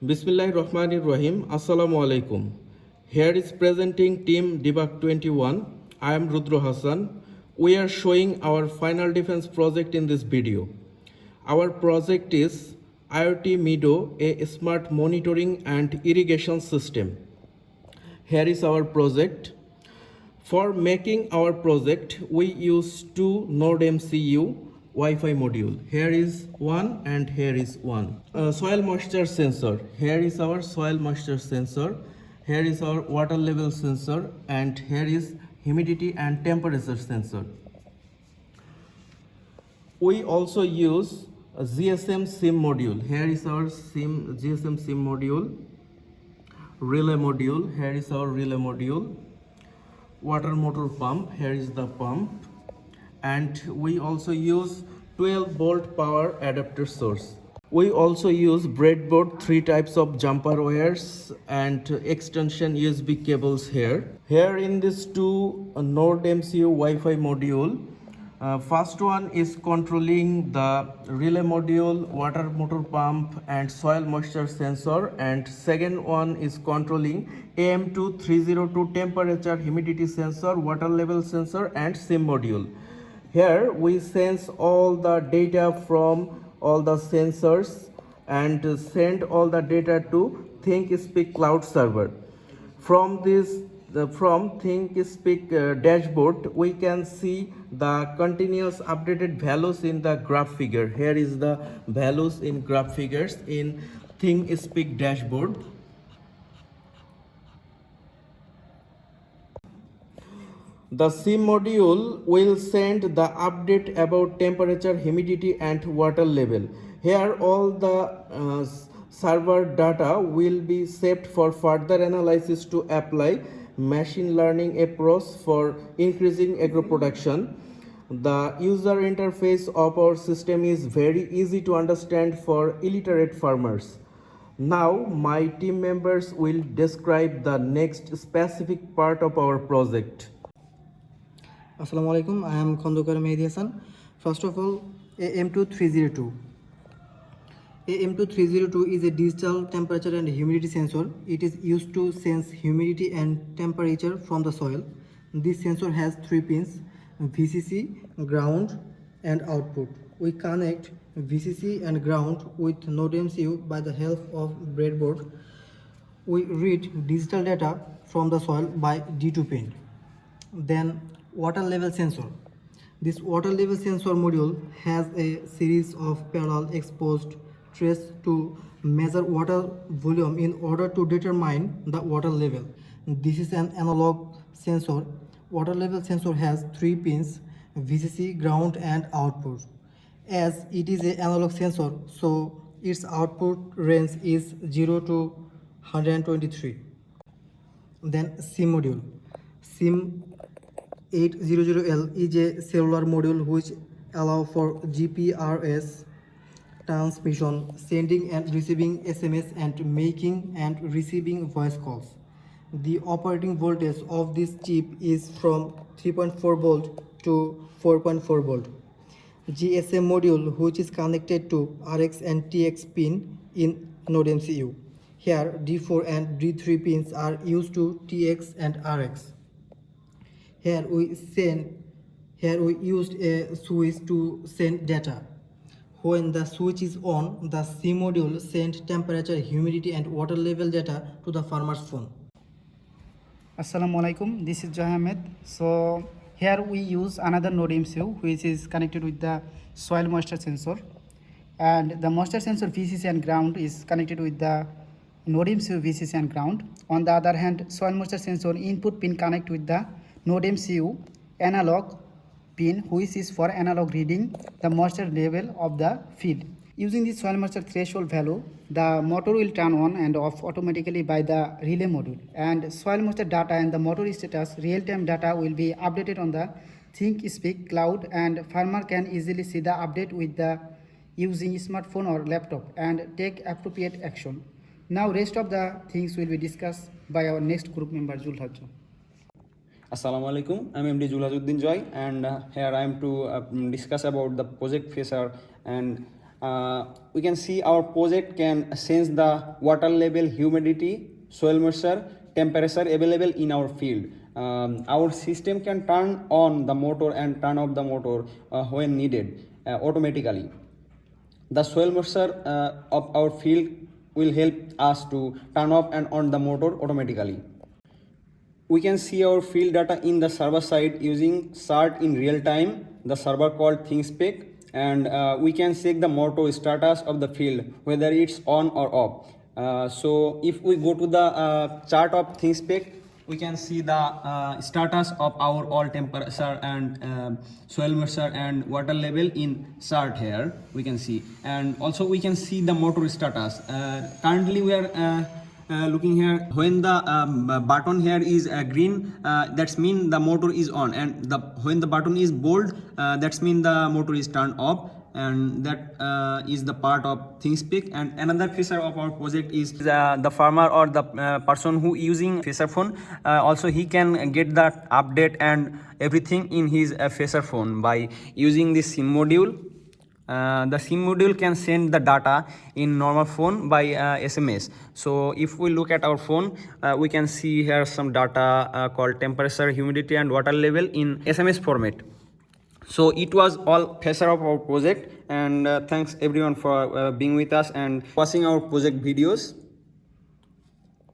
Bismillahir Rahmanir Rahim. Assalamu alaikum. Here is presenting team debug 21. I am Rudra Hassan. We are showing our final defense project in this video. Our project is IOT Meadow A smart monitoring and irrigation system. Here is our project. For making our project, we use two Node MCU Wi-Fi module. Here is one and here is one. Soil moisture sensor. Here is our soil moisture sensor. Here is our water level sensor, and here is humidity and temperature sensor. We also use a GSM SIM module. Here is our GSM SIM module. Relay module. Here is our relay module. Water motor pump. Here is the pump. And we also use 12-volt power adapter source. We also use breadboard, 3 types of jumper wires and extension USB cables here. Here in this two Node MCU Wi-Fi module, first one is controlling the relay module, water motor pump and soil moisture sensor, and second one is controlling AM2302 temperature, humidity sensor, water level sensor and SIM module. Here we sense all the data from all the sensors and send all the data to ThinkSpeak cloud server. From ThinkSpeak dashboard, we can see the continuous updated values in the graph figure. Here is the values in graph figures in ThinkSpeak dashboard. The SIM module will send the update about temperature, humidity and water level. Here all the server data will be saved for further analysis to apply machine learning approach for increasing agro production. The user interface of our system is very easy to understand for illiterate farmers. Now my team members will describe the next specific part of our project. Assalamu alaikum. I am Khondokar Mehdi Hassan. First of all, AM2302. AM2302 is a digital temperature and humidity sensor. It is used to sense humidity and temperature from the soil. This sensor has 3 pins: VCC, ground and output. We connect VCC and ground with Node MCU by the help of breadboard. We read digital data from the soil by D2 pin. Then water level sensor. This water level sensor module has a series of parallel exposed trays to measure water volume in order to determine the water level. This is an analog sensor. Water level sensor has 3 pins: VCC, ground and output. As it is an analog sensor, so its output range is 0 to 123. Then SIM module. SIM 800L is a cellular module which allows for GPRS transmission, sending and receiving SMS and making and receiving voice calls. The operating voltage of this chip is from 3.4 volt to 4.4 volt. GSM module which is connected to RX and TX pin in Node MCU. Here D4 and D3 pins are used to TX and RX. Here we used a switch to send data. When the switch is on, the SIM module sends temperature, humidity and water level data to the farmer's phone. Assalamu alaikum, this is Jai Ahmed. So here we use another Node MCU which is connected with the soil moisture sensor, and the moisture sensor VCC and ground is connected with the Node MCU VCC and ground. On the other hand, soil moisture sensor input pin connect with the Node MCU analog pin which is for analog reading the moisture level of the field. Using the soil moisture threshold value, the motor will turn on and off automatically by the relay module, and soil moisture data and the motor status real-time data will be updated on the ThinkSpeak cloud, and farmer can easily see the update with the using smartphone or laptop and take appropriate action. Now rest of the things will be discussed by our next group member Julhaj. Assalamu alaikum. I'm MD Julhajuddin Joy, and here I am to discuss about the project phaser and We can see our project can sense the water level, humidity, soil moisture, temperature available in our field. Our system can turn on the motor and turn off the motor when needed automatically. The soil moisture of our field will help us to turn off and on the motor automatically. We can see our field data in the server side using chart in real time, the server called ThinkSpec, and we can check the motor status of the field, whether it's on or off. So if we go to the chart of ThinkSpec, we can see the status of our all temperature and soil moisture and water level in chart here we can see, and also we can see the motor status. Currently we are looking here, when the button here is green, that's mean the motor is on, and when the button is bold, that's mean the motor is turned off, and that is the part of ThinkSpeak. And another feature of our project is the farmer or the person who using feature phone, also he can get that update and everything in his feature phone by using this SIM module. The SIM module can send the data in normal phone by SMS. So if we look at our phone, we can see here some data called temperature, humidity and water level in SMS format. So it was all feature of our project, and thanks everyone for being with us and watching our project videos.